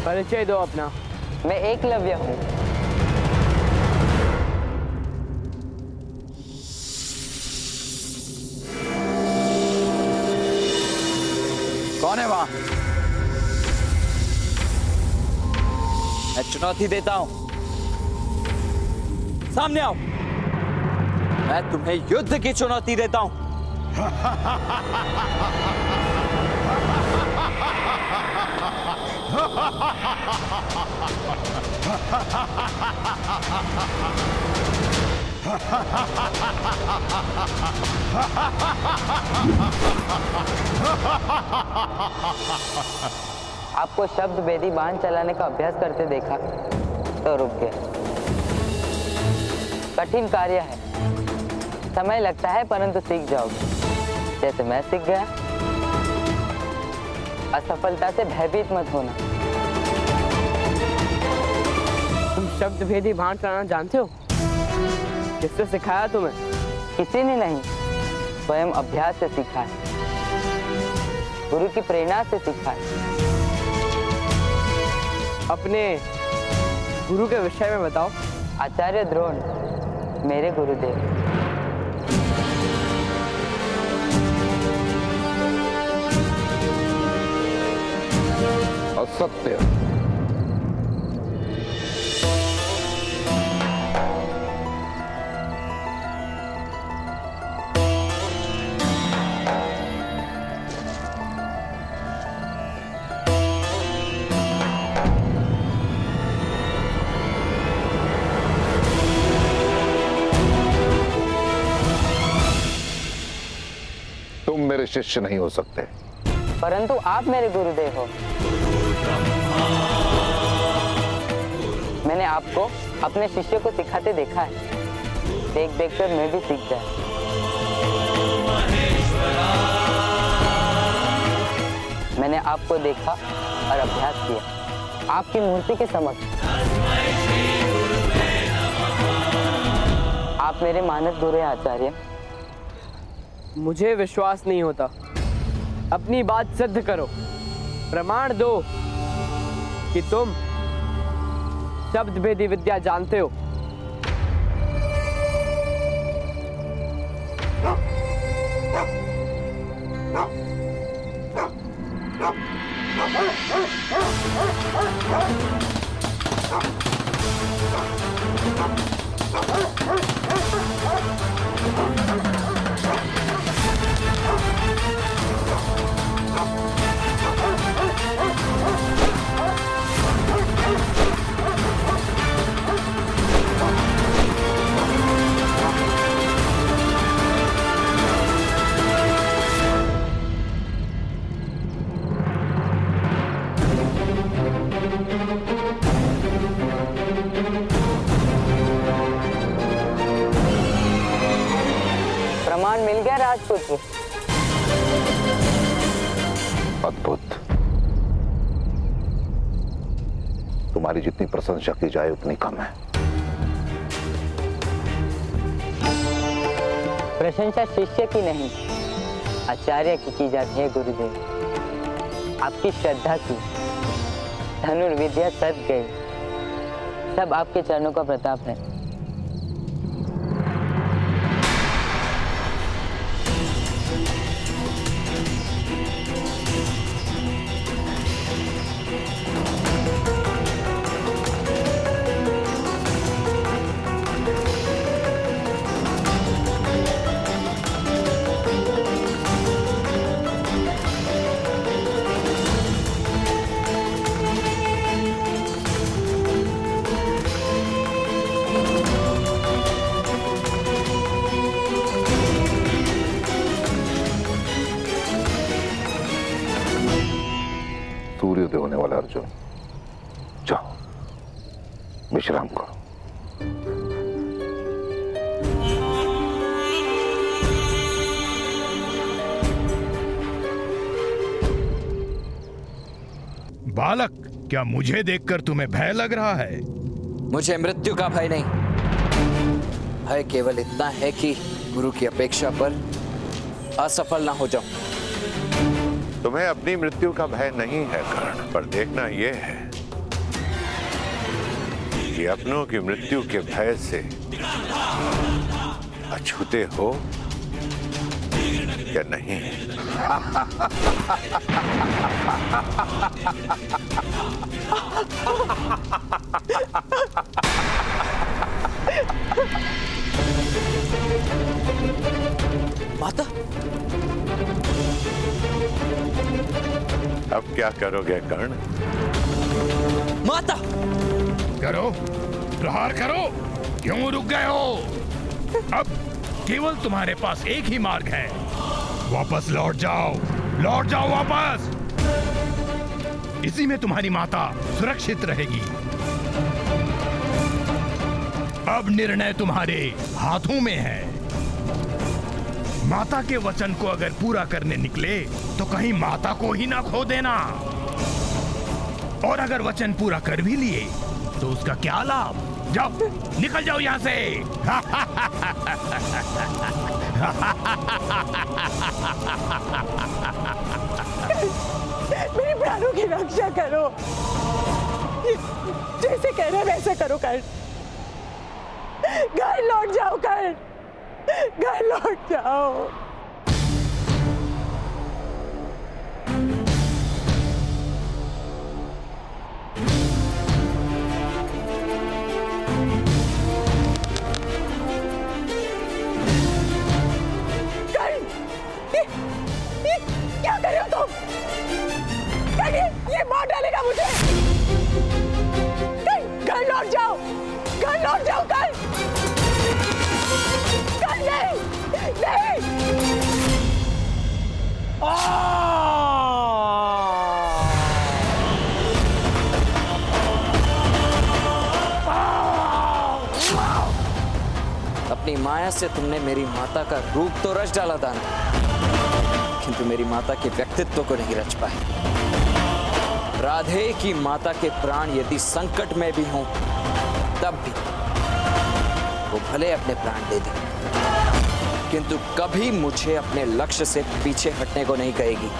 परिचय दो अपना। मैं एकलव्य हूँ। कौन है वहां? मैं चुनौती देता हूं, सामने आओ। मैं तुम्हें युद्ध की चुनौती देता हूं। आपको शब्द भेदी बाण चलाने का अभ्यास करते देखा तो रुक गया। कठिन कार्य है, समय लगता है, परंतु सीख जाओगे, जैसे मैं सीख गया। असफलता से भयभीत मत होना। तुम शब्द भेदी बाण चलाना जानते हो? किसने सिखाया तुम्हें? किसी ने नहीं, स्वयं अभ्यास से सीखा है, गुरु की प्रेरणा से सीखा है। अपने गुरु के विषय में बताओ। आचार्य द्रोण मेरे गुरुदेव। असत्य। तुम मेरे शिष्य नहीं हो सकते। परंतु आप मेरे गुरुदेव हो। मैंने आपको अपने शिष्य को सिखाते देखा है, देख देख कर मैं भी सीख गया। मैंने आपको देखा और अभ्यास किया, आपकी मूर्ति के समक्ष। आप मेरे मानद गुरु हैं आचार्य। मुझे विश्वास नहीं होता। अपनी बात सिद्ध करो, प्रमाण दो कि तुम शब्द भेदी विद्या जानते हो। प्रमाण मिल गया राजपुत्र। अद्भुत। तुम्हारी जितनी प्रशंसा की जाए उतनी कम है। प्रशंसा शिष्य की नहीं, आचार्य की जाती है गुरुदेव। आपकी श्रद्धा की धनुर्विद्या सद गई, सब आपके चरणों का प्रताप है। सूर्योदय होने वाला अर्जुन, जाओ विश्राम करो। बालक, क्या मुझे देखकर तुम्हें भय लग रहा है? मुझे मृत्यु का भय नहीं, भय केवल इतना है कि गुरु की अपेक्षा पर असफल ना हो जाऊं। तुम्हें अपनी मृत्यु का भय नहीं है कर्ण, पर देखना यह है कि अपनों की मृत्यु के भय से अछूते हो या नहीं? माता, अब क्या करोगे कर्ण? माता! करो, प्रहार करो। क्यों रुक गए हो? अब केवल तुम्हारे पास एक ही मार्ग है। वापस लौट जाओ वापस। इसी में तुम्हारी माता सुरक्षित रहेगी। अब निर्णय तुम्हारे हाथों में है। माता के वचन को अगर पूरा करने निकले तो कहीं माता को ही ना खो देना, और अगर वचन पूरा कर भी लिए तो उसका क्या लाभ? जाओ, निकल जाओ यहां से। मेरे प्राणों की रक्षा करो। जैसे कह रहे वैसा करो कर्ण। घर लौट जाओ कर्ण, घर लौट जाओ। क्या कर रहे हो तुम? ये मार डालेगा मुझे। घर लौट जाओ, घर लौट जाओ। कर नहीं, नहीं। अपनी माया से तुमने मेरी माता का रूप तो रच डाला दानव, किंतु मेरी माता के व्यक्तित्व को नहीं रच पाए। राधे की माता के प्राण यदि संकट में भी हों तब भी वो भले अपने प्राण दे दे, किंतु कभी मुझे अपने लक्ष्य से पीछे हटने को नहीं कहेगी।